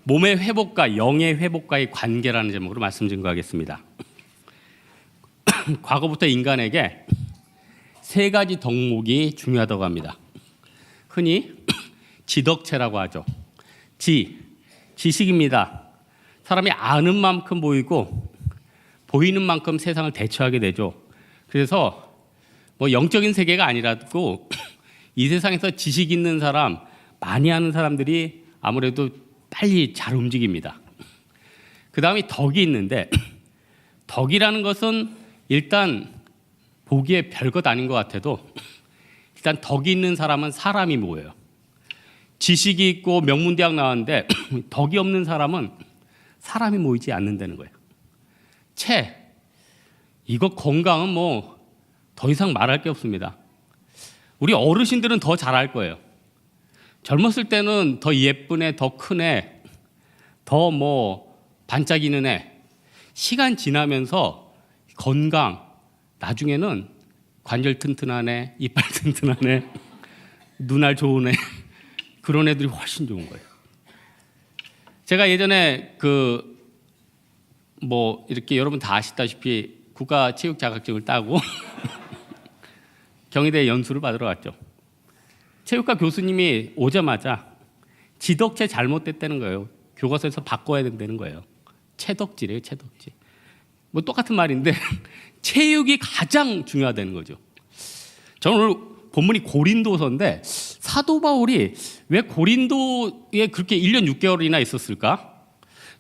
몸의 회복과 영의 회복과의 관계라는 제목으로 말씀 증거하겠습니다. 과거부터 인간에게 세 가지 덕목이 중요하다고 합니다. 흔히 지덕체라고 하죠. 지식입니다. 사람이 아는 만큼 보이고 보이는 만큼 세상을 대처하게 되죠. 그래서 영적인 세계가 아니라도 이 세상에서 지식 있는 사람, 많이 아는 사람들이 아무래도 빨리 잘 움직입니다. 그 다음에 덕이 있는데 덕이라는 것은 일단 보기에 별것 아닌 것 같아도 일단 덕이 있는 사람은 사람이 뭐예요? 지식이 있고 명문대학 나왔는데 덕이 없는 사람은 사람이 모이지 않는다는 거예요. 이거 건강은 더 이상 말할 게 없습니다. 우리 어르신들은 더 잘할 거예요. 젊었을 때는 더 예쁜 애, 더 큰 애, 더 반짝이는 애. 시간 지나면서 건강, 나중에는 관절 튼튼한 애, 이빨 튼튼한 애, 눈알 좋은 애, 그런 애들이 훨씬 좋은 거예요. 제가 예전에 이렇게 여러분 다 아시다시피 국가 체육 자격증을 따고 경희대 연수를 받으러 갔죠. 체육과 교수님이 오자마자 지덕체 잘못됐다는 거예요. 교과서에서 바꿔야 된다는 거예요. 체덕지래요, 체덕지. 똑같은 말인데 체육이 가장 중요하다는 거죠. 저는 오늘 본문이 고린도서인데 사도 바울이 왜 고린도에 그렇게 1년 6개월이나 있었을까?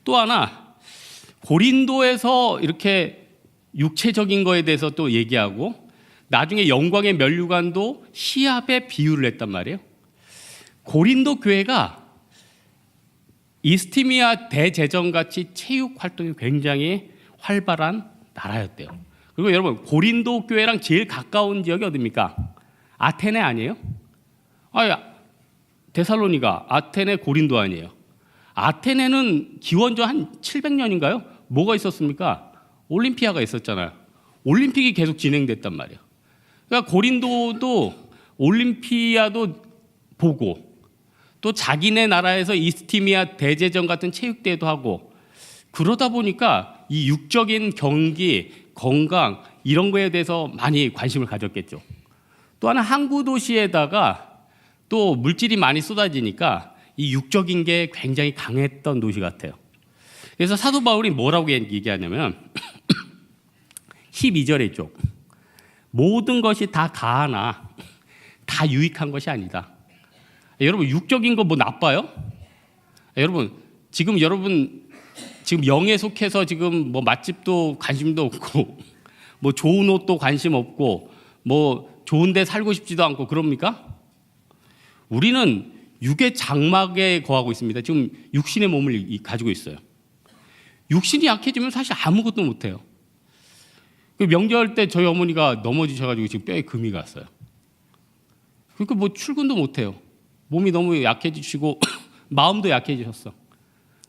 또 하나 고린도에서 이렇게 육체적인 거에 대해서 또 얘기하고 나중에 영광의 면류관도 시합에 비유를 했단 말이에요. 고린도 교회가 이스티미아 대제정같이 체육 활동이 굉장히 활발한 나라였대요. 그리고 여러분 고린도 교회랑 제일 가까운 지역이 어디입니까? 아테네 아니에요? 데살로니가, 아테네, 고린도 아니에요? 아테네는 기원전 한 700년인가요? 뭐가 있었습니까? 올림피아가 있었잖아요. 올림픽이 계속 진행됐단 말이에요. 그러니까 고린도도 올림피아도 보고 또 자기네 나라에서 이스티미아 대제정 같은 체육대회도 하고 그러다 보니까 이 육적인 경기, 건강 이런 거에 대해서 많이 관심을 가졌겠죠. 또 하나 항구 도시에다가 또 물질이 많이 쏟아지니까 이 육적인 게 굉장히 강했던 도시 같아요. 그래서 사도 바울이 뭐라고 얘기하냐면 12절에 있죠. 모든 것이 다 가하나 다 유익한 것이 아니다. 여러분 육적인 거 나빠요? 여러분 지금 영에 속해서 지금 맛집도 관심도 없고 좋은 옷도 관심 없고 좋은 데 살고 싶지도 않고 그럽니까? 우리는 육의 장막에 거하고 있습니다. 지금 육신의 몸을 가지고 있어요. 육신이 약해지면 사실 아무것도 못해요. 명절 때 저희 어머니가 넘어지셔가지고 지금 뼈에 금이 갔어요. 그러니까 출근도 못해요. 몸이 너무 약해지시고 마음도 약해지셨어.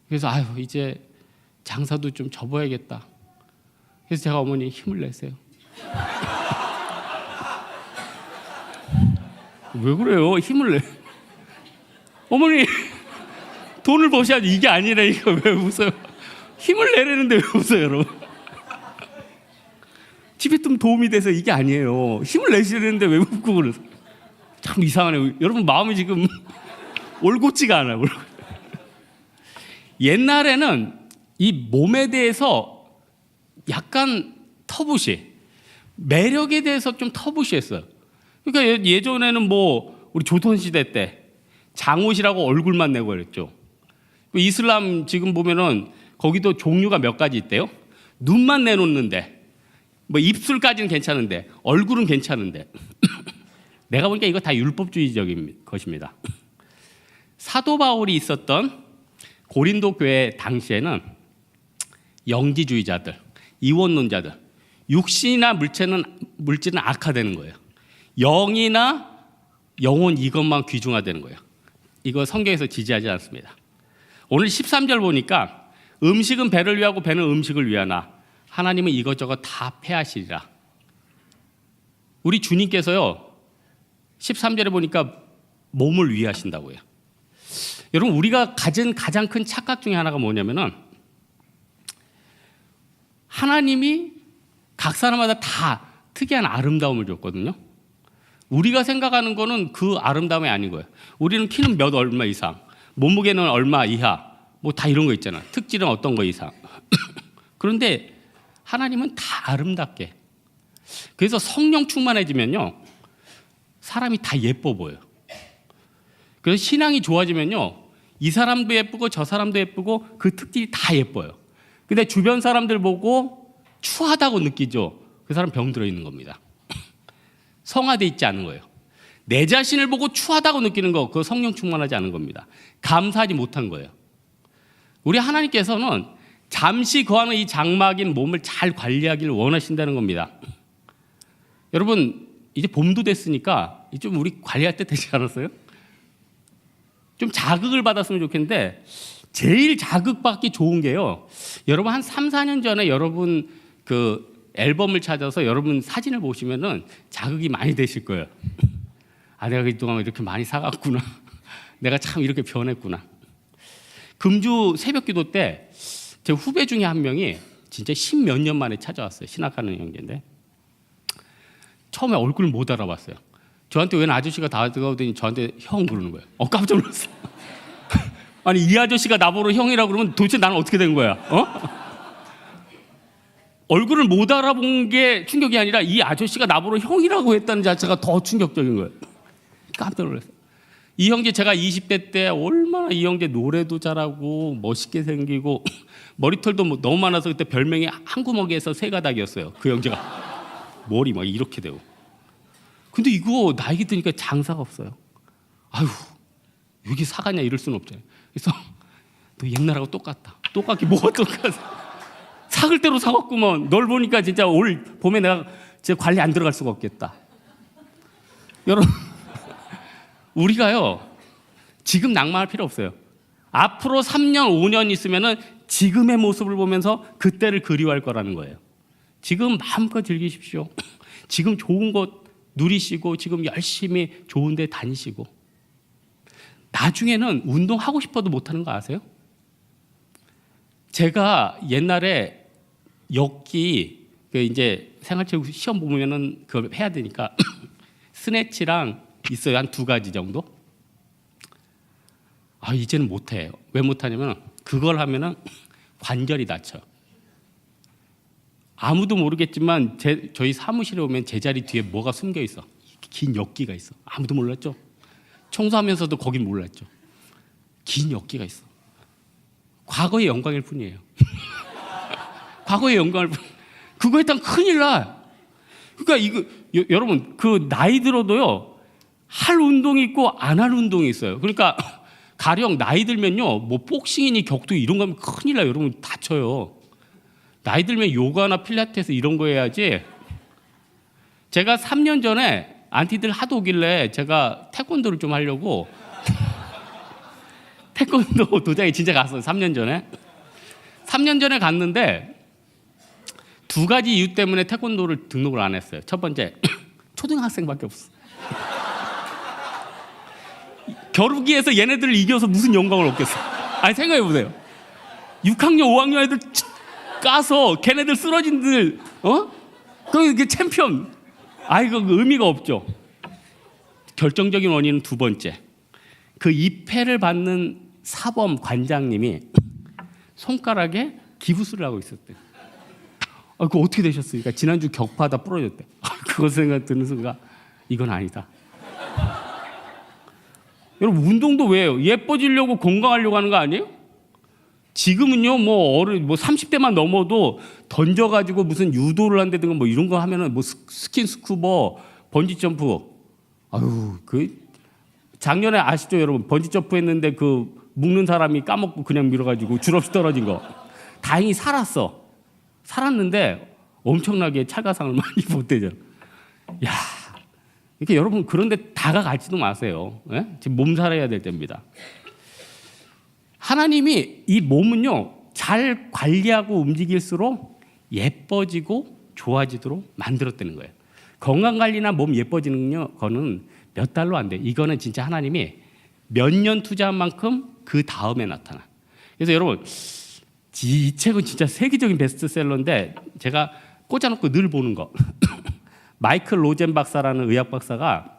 그래서 이제 장사도 좀 접어야겠다. 그래서 제가 어머니 힘을 내세요. 왜 그래요? 힘을 내. 어머니 돈을 버셔야지. 이게 아니라니까 왜 웃어요? 힘을 내려는데 왜 웃어요, 여러분? 집에 좀 도움이 돼서 이게 아니에요. 힘을 내시려는데 왜 웃고 그러세요? 참 이상하네요. 여러분 마음이 지금 올곧지가 않아요. 옛날에는 이 몸에 대해서 약간 터부시, 매력에 대해서 좀 터부시했어요. 그러니까 예전에는 우리 조선시대 때 장옷이라고 얼굴만 내고 그랬죠. 이슬람 지금 보면은 거기도 종류가 몇 가지 있대요. 눈만 내놓는데 입술까지는 괜찮은데 얼굴은 괜찮은데 내가 보니까 이거 다 율법주의적인 것입니다. 사도 바울이 있었던 고린도 교회 당시에는 영지주의자들, 이원론자들, 육신이나 물질은 악화되는 거예요. 영이나 영혼 이것만 귀중화되는 거예요. 이거 성경에서 지지하지 않습니다. 오늘 13절 보니까 음식은 배를 위하고 배는 음식을 위하나 하나님은 이것저것 다 패하시리라. 우리 주님께서요 13절에 보니까 몸을 위하신다고요. 여러분, 우리가 가진 가장 큰 착각 중에 하나가 뭐냐면은 하나님이 각 사람마다 다 특이한 아름다움을 줬거든요. 우리가 생각하는 거는 그 아름다움이 아닌 거예요. 우리는 키는 몇 얼마 이상, 몸무게는 얼마 이하, 뭐 다 이런 거 있잖아. 특질은 어떤 거 이상. 그런데 하나님은 다 아름답게. 그래서 성령 충만해지면요, 사람이 다 예뻐 보여요. 그래서 신앙이 좋아지면요, 이 사람도 예쁘고 저 사람도 예쁘고 그 특질이 다 예뻐요. 근데 주변 사람들 보고 추하다고 느끼죠. 그 사람 병들어 있는 겁니다. 성화돼 있지 않은 거예요. 내 자신을 보고 추하다고 느끼는 거, 그거 성령 충만하지 않은 겁니다. 감사하지 못한 거예요. 우리 하나님께서는 잠시 거하는 이 장막인 몸을 잘 관리하기를 원하신다는 겁니다. 여러분, 이제 봄도 됐으니까 좀 우리 관리할 때 되지 않았어요? 좀 자극을 받았으면 좋겠는데, 제일 자극받기 좋은 게요, 여러분 한 3, 4년 전에 여러분 그 앨범을 찾아서 여러분 사진을 보시면은 자극이 많이 되실 거예요. 아, 내가 그동안 이렇게 많이 사갔구나. 내가 참 이렇게 변했구나. 금주 새벽 기도 때 제 후배 중에 한 명이 진짜 10몇 년 만에 찾아왔어요. 신학하는 형제인데 처음에 얼굴을 못 알아봤어요. 저한테 웬 아저씨가 다가오더니 저한테 형 그러는 거예요. 깜짝 놀랐어요. 아니, 이 아저씨가 나보러 형이라고 그러면 도대체 나는 어떻게 된 거야? 얼굴을 못 알아본 게 충격이 아니라 이 아저씨가 나보러 형이라고 했다는 자체가 더 충격적인 거예요. 깜짝 놀랐어요. 이 형제, 제가 20대 때 얼마나 이 형제 노래도 잘하고 멋있게 생기고 머리털도 뭐 너무 많아서 그때 별명이 한 구멍에서 세 가닥이었어요. 그 형제가 머리 막 이렇게 되고. 근데 이거 나이가 드니까 장사가 없어요. 아유, 여기 사가냐 이럴 수는 없잖아요. 그래서 너 옛날하고 똑같다. 똑같게 뭐가 똑같아? 사글 대로 사갔구먼. 널 보니까 진짜 올 봄에 내가 진짜 관리 안 들어갈 수가 없겠다. 여러분, 우리가요 지금 낭만할 필요 없어요. 앞으로 3년, 5년 있으면은 지금의 모습을 보면서 그때를 그리워할 거라는 거예요. 지금 마음껏 즐기십시오. 지금 좋은 것 누리시고 지금 열심히 좋은 데 다니시고 나중에는 운동하고 싶어도 못하는 거 아세요? 제가 옛날에 역기 이제 생활체육 시험 보면은 그걸 해야 되니까 스네치랑 있어요. 한 2가지 정도. 아, 이제는 못해요. 왜 못하냐면 그걸 하면은 관절이 다쳐. 아무도 모르겠지만 저희 사무실에 오면 제 자리 뒤에 뭐가 숨겨 있어. 긴 역기가 있어. 아무도 몰랐죠. 청소하면서도 거긴 몰랐죠. 긴 역기가 있어. 과거의 영광일 뿐이에요. 과거의 영광일 뿐. 그거 했다면 큰일 나. 그러니까 이거 여러분, 그 나이 들어도요 할 운동이 있고 안 할 운동이 있어요. 그러니까 가령 나이 들면요 뭐 복싱이니 격투 이런 거 하면 큰일 나요. 여러분 다쳐요. 나이 들면 요가나 필라테스 이런 거 해야지. 제가 3년 전에 안티들 하도 오길래 제가 태권도를 좀 하려고 태권도 도장에 진짜 갔어요. 3년 전에. 3년 전에 갔는데 2가지 이유 때문에 태권도를 등록을 안 했어요. 첫 번째, 초등학생밖에 없어. 겨루기에서 얘네들을 이겨서 무슨 영광을 얻겠어. 아니, 생각해 보세요. 6학년, 5학년 애들 까서 걔네들 쓰러진들, 그게 챔피언. 아이고, 의미가 없죠. 결정적인 원인은 2번째. 그 2패를 받는 사범 관장님이 손가락에 기부스를 하고 있었대. 그거 어떻게 되셨습니까? 지난주 격파하다 부러졌대. 그거 생각 드는 순간 이건 아니다. 여러분, 운동도 왜요? 예뻐지려고 건강하려고 하는 거 아니에요? 지금은요, 뭐 30대만 넘어도 던져가지고 무슨 유도를 한다든가 뭐 이런 거 하면은 뭐 스킨스쿠버, 번지점프. 아유, 작년에 아시죠, 여러분? 번지점프 했는데 그 묶는 사람이 까먹고 그냥 밀어가지고 줄 없이 떨어진 거. 다행히 살았는데 엄청나게 찰가상을 많이 못되죠. 야, 이렇게 여러분 그런데 다가갈지도 마세요. 예? 지금 몸살해야 될 때입니다. 하나님이 이 몸은요 잘 관리하고 움직일수록 예뻐지고 좋아지도록 만들었다는 거예요. 건강 관리나 몸 예뻐지는 거는 몇 달로 안 돼. 이거는 진짜 하나님이 몇 년 투자한 만큼 그 다음에 나타나. 그래서 여러분 이 책은 진짜 세계적인 베스트셀러인데 제가 꽂아놓고 늘 보는 거 마이클 로젠 박사라는 의학 박사가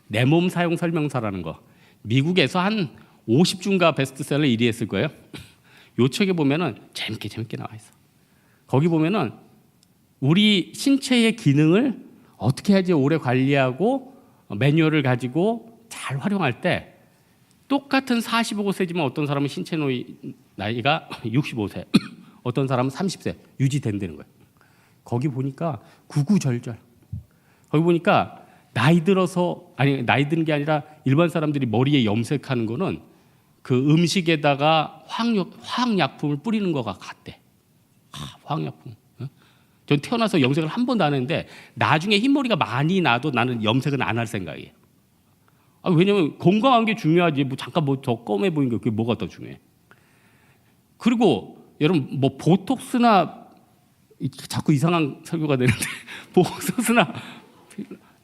내 몸 사용 설명서라는 거 미국에서 한 50주인가 베스트셀러 1위 했을 거예요. 요 책에 보면은 재밌게 나와 있어. 거기 보면은 우리 신체의 기능을 어떻게 해야지 오래 관리하고 매뉴얼을 가지고 잘 활용할 때 똑같은 45세지만 어떤 사람은 신체 나이가 65세, 어떤 사람은 30세 유지된다는 거예요. 거기 보니까 구구절절. 거기 보니까 나이 드는 게 아니라 일반 사람들이 머리에 염색하는 거는 그 음식에다가 화학약품을 뿌리는 거가 같대. 화학약품. 전 태어나서 염색을 한 번도 안 했는데 나중에 흰머리가 많이 나도 나는 염색은 안 할 생각이에요. 왜냐면 건강한 게 중요하지. 뭐 잠깐 더 검해 보이는 게 그게 뭐가 더 중요해. 그리고 여러분 뭐 보톡스나 자꾸 이상한 설교가 되는데 보톡스나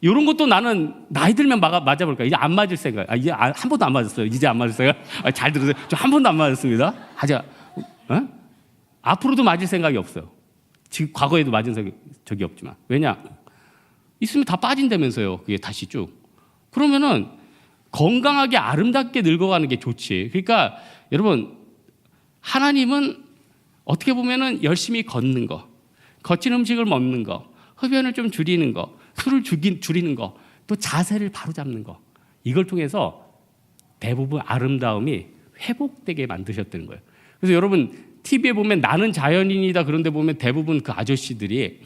이런 것도 나는 나이 들면 맞아볼까? 이제 안 맞을 생각. 이제 한 번도 안 맞았어요. 이제 안 맞을 생각. 잘 들으세요. 저 한 번도 안 맞았습니다. 앞으로도 맞을 생각이 없어요. 지금 과거에도 맞은 적이 없지만. 왜냐? 있으면 다 빠진다면서요. 그게 다시 쭉. 그러면은 건강하게 아름답게 늙어가는 게 좋지. 그러니까 여러분 하나님은 어떻게 보면은 열심히 걷는 거, 거친 음식을 먹는 거, 흡연을 좀 줄이는 거, 술을 줄이는 거, 또 자세를 바로잡는 거, 이걸 통해서 대부분 아름다움이 회복되게 만드셨다는 거예요. 그래서 여러분 TV에 보면 나는 자연인이다 그런 데 보면 대부분 그 아저씨들이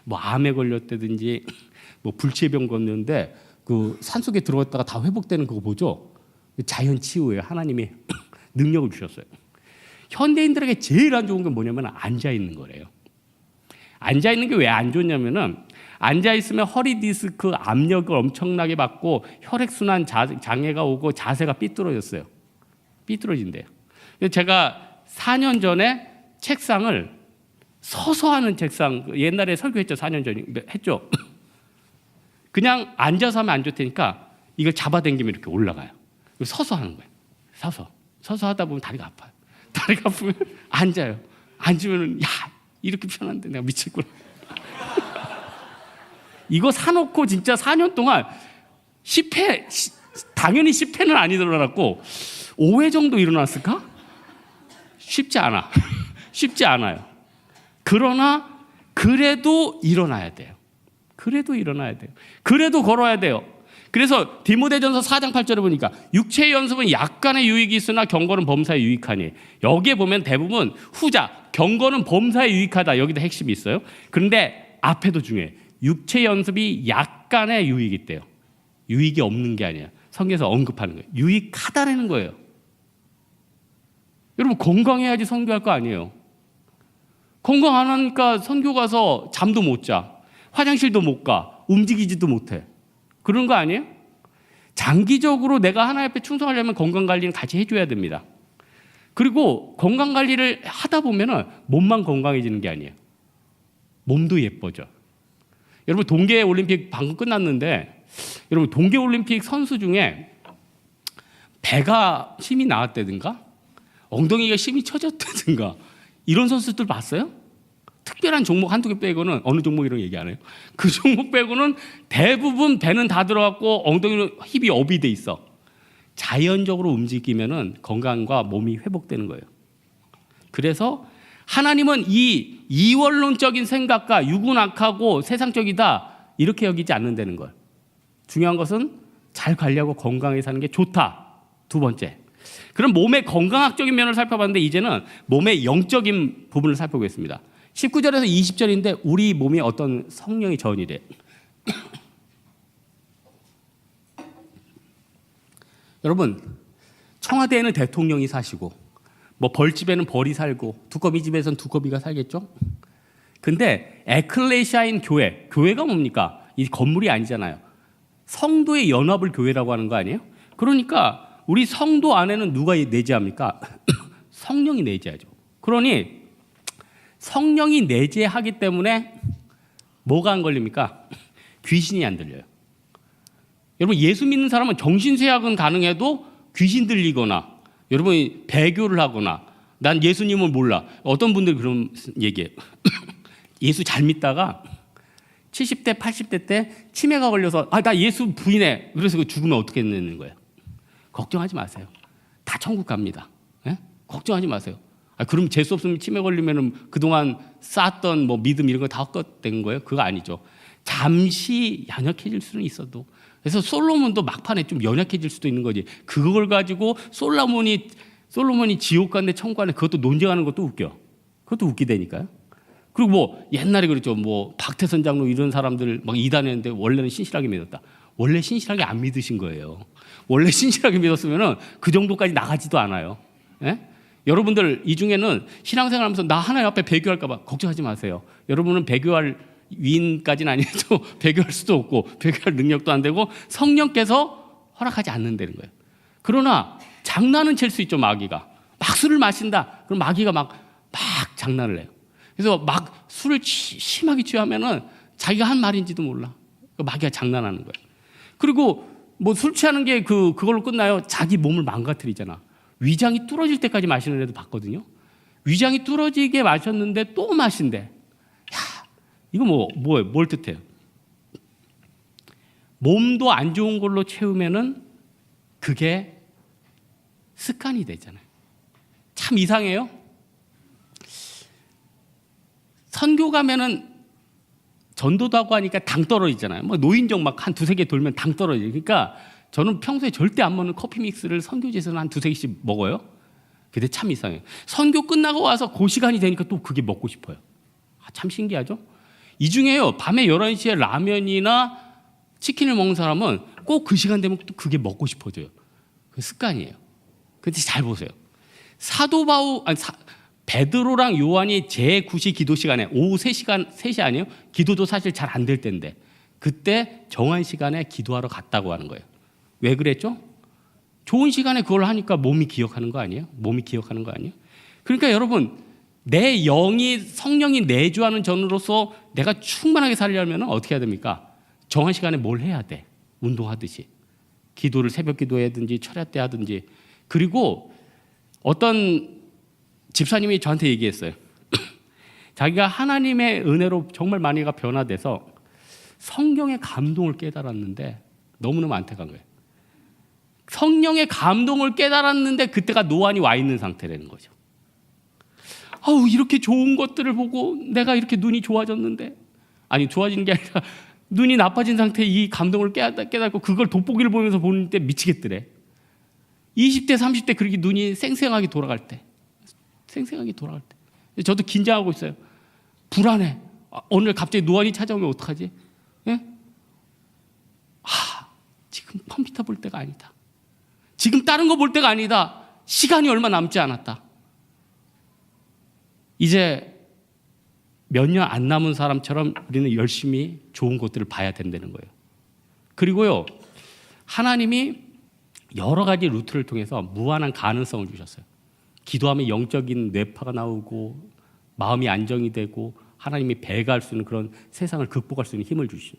뭐 암에 걸렸다든지 뭐 불치병 걸렸는데 그 산속에 들어갔다가 다 회복되는 그거 보죠? 자연 치유예요. 하나님이 능력을 주셨어요. 현대인들에게 제일 안 좋은 게 뭐냐면 앉아 있는 거래요. 앉아 있는 게 왜 안 좋냐면은 앉아 있으면 허리 디스크 압력을 엄청나게 받고 혈액순환 장애가 오고 자세가 삐뚤어졌어요. 삐뚤어진대요. 제가 4년 전에 책상을 서서 하는 책상, 옛날에 설교했죠. 4년 전에 했죠. 그냥 앉아서 하면 안 좋다니까 이걸 잡아당기면 이렇게 올라가요. 서서 하는 거예요. 서서 하다 보면 다리가 아파요. 다리가 아프면 앉아요. 앉으면 야 이렇게 편한데 내가 미치겠구나. 이거 사놓고 진짜 4년 동안 10회 당연히 10회는 안 일어났고 5회 정도 일어났을까? 쉽지 않아. 쉽지 않아요. 그러나 그래도 일어나야 돼요. 그래도 걸어야 돼요. 그래서 디모데전서 4장 8절에 보니까 육체의 연습은 약간의 유익이 있으나 경건은 범사에 유익하니, 여기에 보면 대부분 후자 경건은 범사에 유익하다 여기다 핵심이 있어요. 그런데 앞에도 중요해. 육체 연습이 약간의 유익이 있대요. 유익이 없는 게 아니야. 성경에서 언급하는 거예요. 유익하다라는 거예요. 여러분 건강해야지 선교할 거 아니에요. 건강 안 하니까 선교 가서 잠도 못 자, 화장실도 못 가, 움직이지도 못해. 그런 거 아니에요? 장기적으로 내가 하나님 앞에 충성하려면 건강관리는 같이 해줘야 됩니다. 그리고 건강관리를 하다 보면은 몸만 건강해지는 게 아니에요. 몸도 예뻐져. 여러분 동계올림픽 방금 끝났는데 여러분 동계올림픽 선수 중에 배가 힘이 나왔다든가 엉덩이가 힘이 처졌다든가 이런 선수들 봤어요? 특별한 종목 한두 개 빼고는, 어느 종목이라고 얘기 안 해요. 그 종목 빼고는 대부분 배는 다 들어갔고 엉덩이는 힙이 업이 돼 있어. 자연적으로 움직이면은 건강과 몸이 회복되는 거예요. 그래서 하나님은 이 이원론적인 생각과 육은 악하고 세상적이다 이렇게 여기지 않는다는 걸. 중요한 것은 잘 관리하고 건강하게 사는 게 좋다. 두 번째. 그럼 몸의 건강학적인 면을 살펴봤는데 이제는 몸의 영적인 부분을 살펴보겠습니다. 19절에서 20절인데 우리 몸이 어떤 성령의 전이래. 여러분 청와대에는 대통령이 사시고 뭐 벌집에는 벌이 살고 두꺼비 집에서는 두꺼비가 살겠죠. 근데 에클레시아인 교회가 뭡니까? 이 건물이 아니잖아요. 성도의 연합을 교회라고 하는 거 아니에요? 그러니까 우리 성도 안에는 누가 내재합니까? 성령이 내재하죠. 그러니 성령이 내재하기 때문에 뭐가 안 걸립니까? 귀신이 안 들려요. 여러분 예수 믿는 사람은 정신쇠약은 가능해도 귀신 들리거나 여러분이 배교를 하거나 난 예수님을 몰라. 어떤 분들이 그런 얘기해요. 예수 잘 믿다가 70대, 80대 때 치매가 걸려서 나 예수 부인해. 그래서 죽으면 어떻게 되는 거예요? 걱정하지 마세요. 다 천국 갑니다. 예? 걱정하지 마세요. 그럼 재수 없으면 치매 걸리면 그동안 쌓았던 뭐 믿음 이런 거 다 헛것된 거예요? 그거 아니죠. 잠시 연약해질 수는 있어도. 그래서 솔로몬도 막판에 좀 연약해질 수도 있는 거지. 그걸 가지고 솔로몬이 지옥 갔네 천국 갔네 그것도 논쟁하는 것도 웃겨. 그것도 웃기다니까요. 그리고 뭐 옛날에 그랬죠. 뭐 박태선 장로 이런 사람들 막 이단했는데 원래는 신실하게 믿었다. 원래 신실하게 안 믿으신 거예요. 원래 신실하게 믿었으면은 그 정도까지 나가지도 않아요. 예? 여러분들 이 중에는 신앙생활하면서 나 하나님 앞에 배교할까봐 걱정하지 마세요. 여러분은 배교할 위인까지는 아니어도 배교할 수도 없고 배교할 능력도 안 되고 성령께서 허락하지 않는다는 거예요. 그러나 장난은 칠 수 있죠. 마귀가 막 술을 마신다. 그럼 마귀가 막 장난을 해요. 그래서 막 술을 심하게 취하면은 자기가 한 말인지도 몰라. 마귀가 장난하는 거예요. 그리고 뭐 술 취하는 게 그걸로 끝나요? 자기 몸을 망가뜨리잖아. 위장이 뚫어질 때까지 마시는 애도 봤거든요. 위장이 뚫어지게 마셨는데 또 마신대. 야, 이거 뭐예요? 뭘 뜻해요? 몸도 안 좋은 걸로 채우면은 그게 습관이 되잖아요. 참 이상해요. 선교 가면은 전도도 하고 하니까 당 떨어지잖아요. 뭐 노인정 막 한 두세 개 돌면 당 떨어져요. 그러니까 저는 평소에 절대 안 먹는 커피 믹스를 선교지에서는 한 두세 개씩 먹어요. 근데 참 이상해요. 선교 끝나고 와서 그 시간이 되니까 또 그게 먹고 싶어요. 참 신기하죠? 이 중에요. 밤에 11시에 라면이나 치킨을 먹는 사람은 꼭 그 시간 되면 또 그게 먹고 싶어져요. 그 습관이에요. 근데 잘 보세요. 베드로랑 요한이 제9시 기도 시간에 오후 3시 아니에요? 기도도 사실 잘 안 될 때인데 그때 정한 시간에 기도하러 갔다고 하는 거예요. 왜 그랬죠? 좋은 시간에 그걸 하니까 몸이 기억하는 거 아니에요? 몸이 기억하는 거 아니에요? 그러니까 여러분 내 영이 성령이 내주하는 전으로서 내가 충만하게 살려면 어떻게 해야 됩니까? 정한 시간에 뭘 해야 돼? 운동하듯이 기도를 새벽 기도하든지 철야 때 하든지. 그리고 어떤 집사님이 저한테 얘기했어요. 자기가 하나님의 은혜로 정말 많이가 변화돼서 성경의 감동을 깨달았는데 너무너무 안타까운 거예요. 성령의 감동을 깨달았는데 그때가 노안이 와 있는 상태라는 거죠. 이렇게 좋은 것들을 보고 내가 이렇게 눈이 좋아졌는데, 아니 좋아지는 게 아니라 눈이 나빠진 상태에 이 감동을 깨닫고 그걸 돋보기를 보면서 보는데 미치겠더래. 20대 30대 그렇게 눈이 생생하게 돌아갈 때 저도 긴장하고 있어요. 불안해. 오늘 갑자기 노안이 찾아오면 어떡하지? 예? 지금 컴퓨터 볼 때가 아니다. 지금 다른 거 볼 때가 아니다. 시간이 얼마 남지 않았다. 이제 몇 년 안 남은 사람처럼 우리는 열심히 좋은 것들을 봐야 된다는 거예요. 그리고요, 하나님이 여러 가지 루트를 통해서 무한한 가능성을 주셨어요. 기도하면 영적인 뇌파가 나오고 마음이 안정이 되고 하나님이 배가할 수 있는 그런 세상을 극복할 수 있는 힘을 주시죠.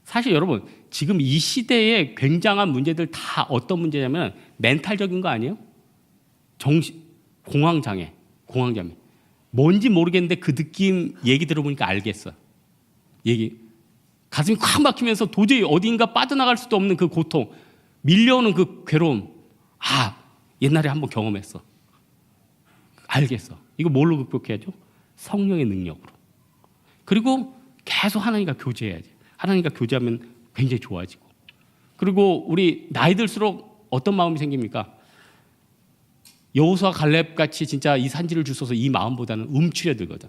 사실 여러분 지금 이 시대에 굉장한 문제들 다 어떤 문제냐면 멘탈적인 거 아니에요? 공황장애. 뭔지 모르겠는데 그 느낌 얘기 들어보니까 알겠어. 가슴이 콱 막히면서 도저히 어딘가 빠져나갈 수도 없는 그 고통, 밀려오는 그 괴로움. 옛날에 한번 경험했어. 알겠어. 이거 뭘로 극복해야죠? 성령의 능력으로. 그리고 계속 하나님과 교제해야지. 하나님과 교제하면 굉장히 좋아지고. 그리고 우리 나이 들수록 어떤 마음이 생깁니까? 여호수아 갈렙 같이 진짜 이 산지를 주셔서 이 마음보다는 움츠려들거든.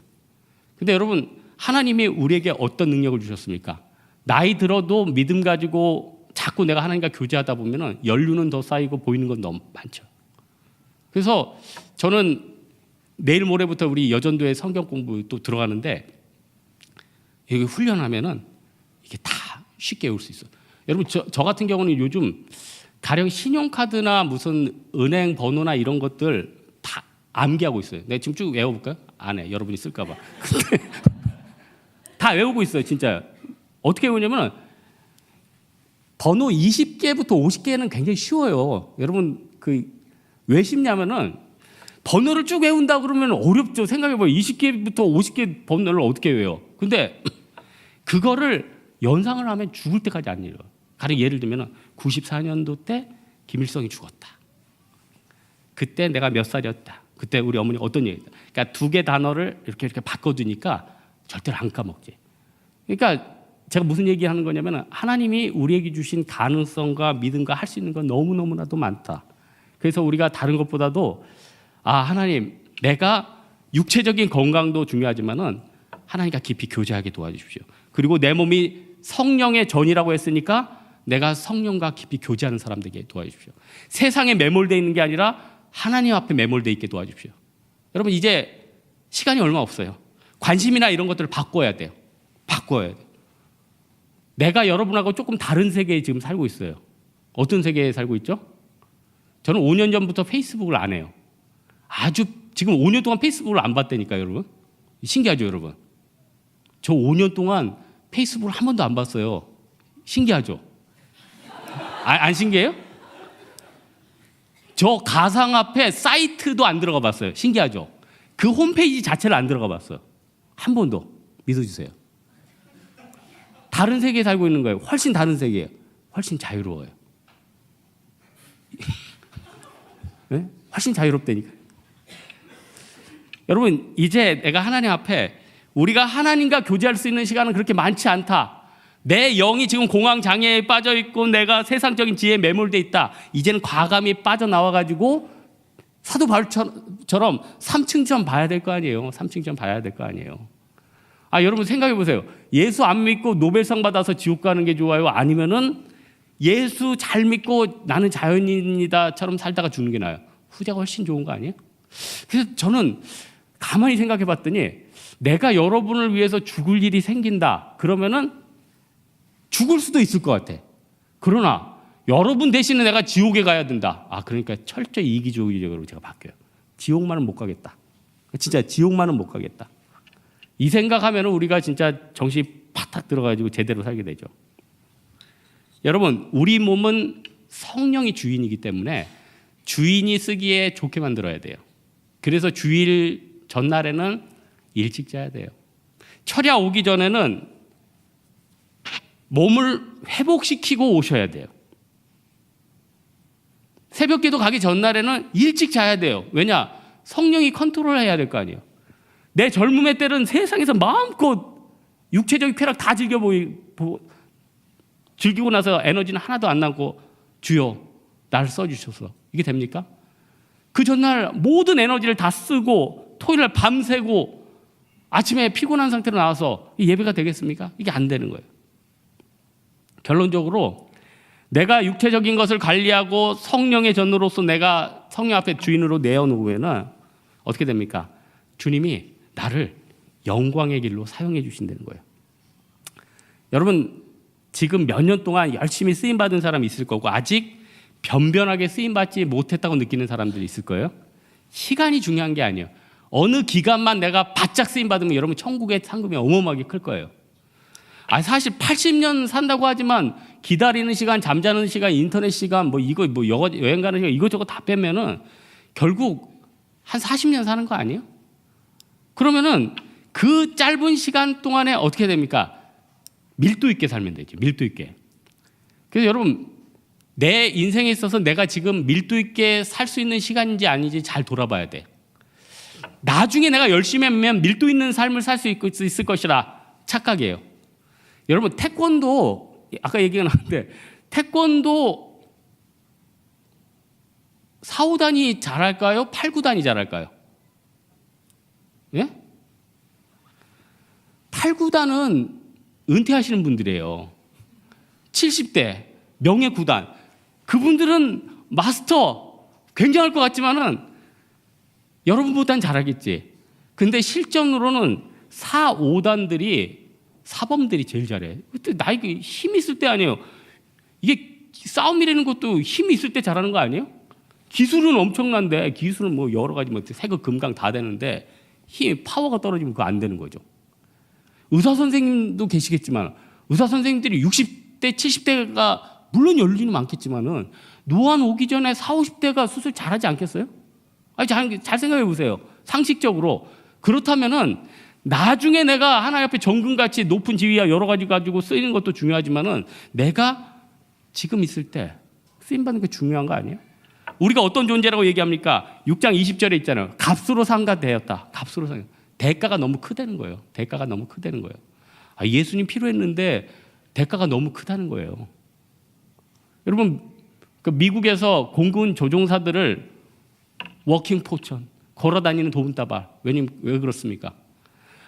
근데 여러분 하나님이 우리에게 어떤 능력을 주셨습니까? 나이 들어도 믿음 가지고 자꾸 내가 하나님과 교제하다 보면은 연륜은 더 쌓이고 보이는 건 너무 많죠. 그래서 저는 내일 모레부터 우리 여전도에 성경 공부 또 들어가는데 여기 훈련하면은 이게 다 쉽게 외울 수 있어요. 여러분 저 같은 경우는 요즘 가령 신용카드나 무슨 은행 번호나 이런 것들 다 암기하고 있어요. 내가 지금 쭉 외워볼까요? 안 해. 여러분이 쓸까 봐. 다 외우고 있어요. 진짜. 어떻게 외우냐면 번호 20개부터 50개는 굉장히 쉬워요. 여러분 왜 쉽냐면은 번호를 쭉 외운다 그러면 어렵죠. 생각해봐요. 20개부터 50개 번호를 어떻게 외워. 근데 그거를 연상을 하면 죽을 때까지 안 읽어요. 가령 예를 들면 94년도 때 김일성이 죽었다. 그때 내가 몇 살이었다. 그때 우리 어머니 어떤 얘기다. 그러니까 두 개 단어를 이렇게 바꿔두니까 절대로 안 까먹지. 그러니까 제가 무슨 얘기하는 거냐면 하나님이 우리에게 주신 가능성과 믿음과 할 수 있는 건 너무너무나도 많다. 그래서 우리가 다른 것보다도 하나님, 내가 육체적인 건강도 중요하지만은 하나님과 깊이 교제하게 도와주십시오. 그리고 내 몸이 성령의 전이라고 했으니까 내가 성령과 깊이 교제하는 사람 되게 도와주십시오. 세상에 매몰되어 있는 게 아니라 하나님 앞에 매몰되어 있게 도와주십시오. 여러분, 이제 시간이 얼마 없어요. 관심이나 이런 것들을 바꿔야 돼요. 바꿔야 돼요. 내가 여러분하고 조금 다른 세계에 지금 살고 있어요. 어떤 세계에 살고 있죠? 저는 5년 전부터 페이스북을 안 해요. 지금 5년 동안 페이스북을 안 봤다니까요, 여러분. 신기하죠, 여러분. 저 5년 동안 페이스북을 한 번도 안 봤어요. 신기하죠? 안 신기해요? 저 가상화폐 사이트도 안 들어가 봤어요. 신기하죠? 그 홈페이지 자체를 안 들어가 봤어요. 한 번도. 믿어주세요. 다른 세계에 살고 있는 거예요. 훨씬 다른 세계예요. 훨씬 자유로워요. 네? 훨씬 자유롭다니까. 여러분, 이제 내가 하나님 앞에 우리가 하나님과 교제할 수 있는 시간은 그렇게 많지 않다. 내 영이 지금 공황장애에 빠져 있고 내가 세상적인 지혜에 매몰돼 있다. 이제는 과감히 빠져나와가지고 사도 바울처럼 3층전 봐야 될 거 아니에요. 3층전 봐야 될 거 아니에요. 여러분 생각해 보세요. 예수 안 믿고 노벨상 받아서 지옥 가는 게 좋아요? 아니면은 예수 잘 믿고 나는 자연인이다처럼 살다가 죽는 게 나아요? 후자가 훨씬 좋은 거 아니에요? 그래서 저는 가만히 생각해 봤더니 내가 여러분을 위해서 죽을 일이 생긴다. 그러면은 죽을 수도 있을 것 같아. 그러나 여러분 대신에 내가 지옥에 가야 된다. 그러니까 철저히 이기주의적으로 제가 바뀌어요. 지옥만은 못 가겠다. 진짜 지옥만은 못 가겠다. 이 생각하면 우리가 진짜 정신이 파탁 들어가지고 제대로 살게 되죠. 여러분, 우리 몸은 성령이 주인이기 때문에 주인이 쓰기에 좋게 만들어야 돼요. 그래서 주일 전날에는 일찍 자야 돼요. 철야 오기 전에는 몸을 회복시키고 오셔야 돼요. 새벽기도 가기 전날에는 일찍 자야 돼요. 왜냐? 성령이 컨트롤해야 될 거 아니에요. 내 젊음의 때는 세상에서 마음껏 육체적인 쾌락 다 즐기고 나서 에너지는 하나도 안 남고 주여 나를 써주셔서 이게 됩니까? 그 전날 모든 에너지를 다 쓰고 토요일날 밤새고 아침에 피곤한 상태로 나와서 예배가 되겠습니까? 이게 안 되는 거예요. 결론적으로 내가 육체적인 것을 관리하고 성령의 전으로서 내가 성령 앞에 주인으로 내어놓으면 어떻게 됩니까? 주님이 나를 영광의 길로 사용해 주신다는 거예요. 여러분, 지금 몇 년 동안 열심히 쓰임받은 사람이 있을 거고 아직 변변하게 쓰임받지 못했다고 느끼는 사람들이 있을 거예요. 시간이 중요한 게 아니에요. 어느 기간만 내가 바짝 쓰임받으면 여러분 천국의 상금이 어마어마하게 클 거예요. 사실 80년 산다고 하지만 기다리는 시간, 잠자는 시간, 인터넷 시간, 여행 가는 시간 이것저것 다 빼면은 결국 한 40년 사는 거 아니에요? 그러면은 그 짧은 시간 동안에 어떻게 됩니까? 밀도 있게 살면 되죠. 밀도 있게. 그래서 여러분, 내 인생에 있어서 내가 지금 밀도 있게 살 수 있는 시간인지 아닌지 잘 돌아봐야 돼. 나중에 내가 열심히 하면 밀도 있는 삶을 살 수 있을 것이라 착각이에요. 여러분, 태권도 아까 얘기가 나왔는데 태권도 4, 5단이 잘할까요? 8, 9단이 잘할까요? 예? 8, 9단은 은퇴하시는 분들이에요. 70대 명예 9단. 그분들은 마스터 굉장할 것 같지만은 여러분보단 잘하겠지. 근데 실전으로는 4, 5단들이 사범들이 제일 잘해. 그때 나에게 힘 있을 때 아니에요. 이게 싸움이라는 것도 힘이 있을 때 잘하는 거 아니에요? 기술은 엄청난데 기술은 여러 가지 세금 금강 다 되는데 파워가 떨어지면 그거 안 되는 거죠. 의사 선생님도 계시겠지만 의사 선생님들이 60대, 70대가 물론 연륜이 많겠지만은 노안 오기 전에 40, 50대가 수술 잘하지 않겠어요? 아니, 잘 생각해 보세요. 상식적으로. 그렇다면은 나중에 내가 하나님 앞에 정금같이 높은 지위야 여러 가지 가지고 쓰이는 것도 중요하지만은 내가 지금 있을 때 쓰임 받는 게 중요한 거 아니에요? 우리가 어떤 존재라고 얘기합니까? 6장 20절에 있잖아요. 값으로 상가되었다. 값으로 상. 대가가 너무 크다는 거예요. 대가가 너무 크다는 거예요. 아, 예수님 필요했는데 대가가 너무 크다는 거예요. 여러분, 그 미국에서 공군 조종사들을 워킹 포천 걸어 다니는 도분다발. 왜냐면 왜 그렇습니까?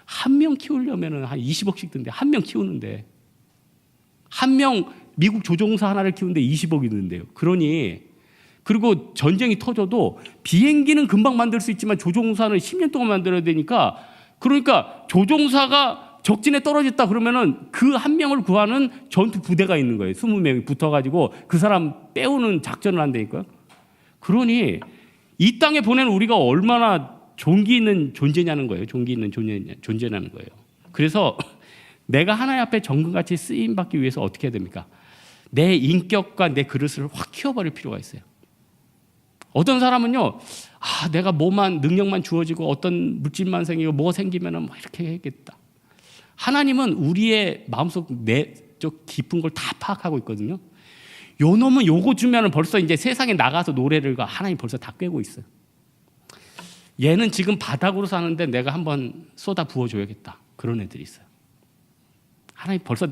한 명 키우려면 한 20억씩 든데 한 명 키우는데 한 명 미국 조종사 하나를 키우는데 20억이 드는데요. 그러니 그리고 전쟁이 터져도 비행기는 금방 만들 수 있지만 조종사는 10년 동안 만들어야 되니까 그러니까 조종사가 적진에 떨어졌다 그러면은 그 한 명을 구하는 전투 부대가 있는 거예요. 20명이 붙어가지고 그 사람 빼오는 작전을 한다니까요. 그러니 이 땅에 보내는 우리가 얼마나 존귀 있는 존재냐는 거예요. 존귀 있는 존재냐는 거예요. 그래서 내가 하나님 앞에 정금같이 쓰임 받기 위해서 어떻게 해야 됩니까? 내 인격과 내 그릇을 확 키워버릴 필요가 있어요. 어떤 사람은요, 내가 뭐만 능력만 주어지고 어떤 물질만 생기고 뭐 생기면은 뭐 이렇게 해야겠다. 하나님은 우리의 마음속 내적 깊은 걸 다 파악하고 있거든요. 요 놈은 요거 주면은 벌써 이제 세상에 나가서 노래를 가 하나님 벌써 다 꿰고 있어요. 얘는 지금 바닥으로 사는데 내가 한번 쏟아 부어줘야겠다. 그런 애들이 있어요. 하나님 벌써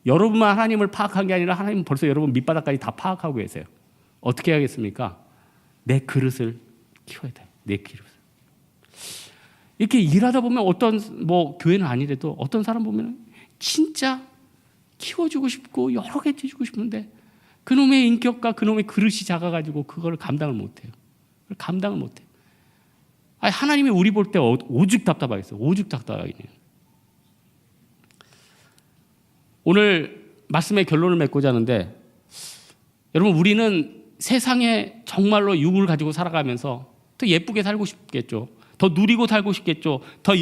여러분만 하나님을 파악한 게 아니라 하나님은 벌써 여러분 밑바닥까지 다 파악하고 계세요. 어떻게 해야겠습니까? 내 그릇을 키워야 돼요. 내 그릇을. 이렇게 일하다 보면 어떤 뭐 교회는 아니래도 어떤 사람 보면 진짜 키워주고 싶고 여러 개 해주고 싶은데 그놈의 인격과 그놈의 그릇이 작아가지고 그걸 감당을 못해요. 감당을 못해요. 아니, 하나님이 우리 볼 때 오죽 답답하겠어요. 오죽 답답하겠네요. 오늘 말씀의 결론을 맺고자 하는데 여러분 우리는 세상에 정말로 유물을 가지고 살아가면서 더 예쁘게 살고 싶겠죠. 더 누리고 살고 싶겠죠. 더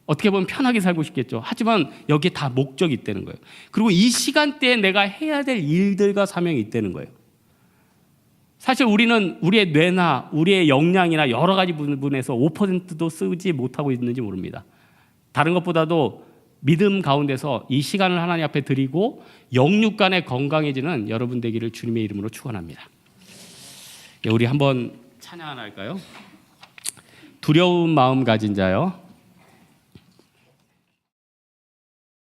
어떻게 보면 편하게 살고 싶겠죠. 하지만 여기에 다 목적이 있다는 거예요. 그리고 이 시간대에 내가 해야 될 일들과 사명이 있다는 거예요. 사실 우리는 우리의 뇌나 우리의 역량이나 여러 가지 부분에서 5%도 쓰지 못하고 있는지 모릅니다. 다른 것보다도 믿음 가운데서 이 시간을 하나님 앞에 드리고 영육간에 건강해지는 여러분 되기를 주님의 이름으로 축원합니다. 우리 한번 찬양 하나 할까요? 두려운 마음 가진 자요.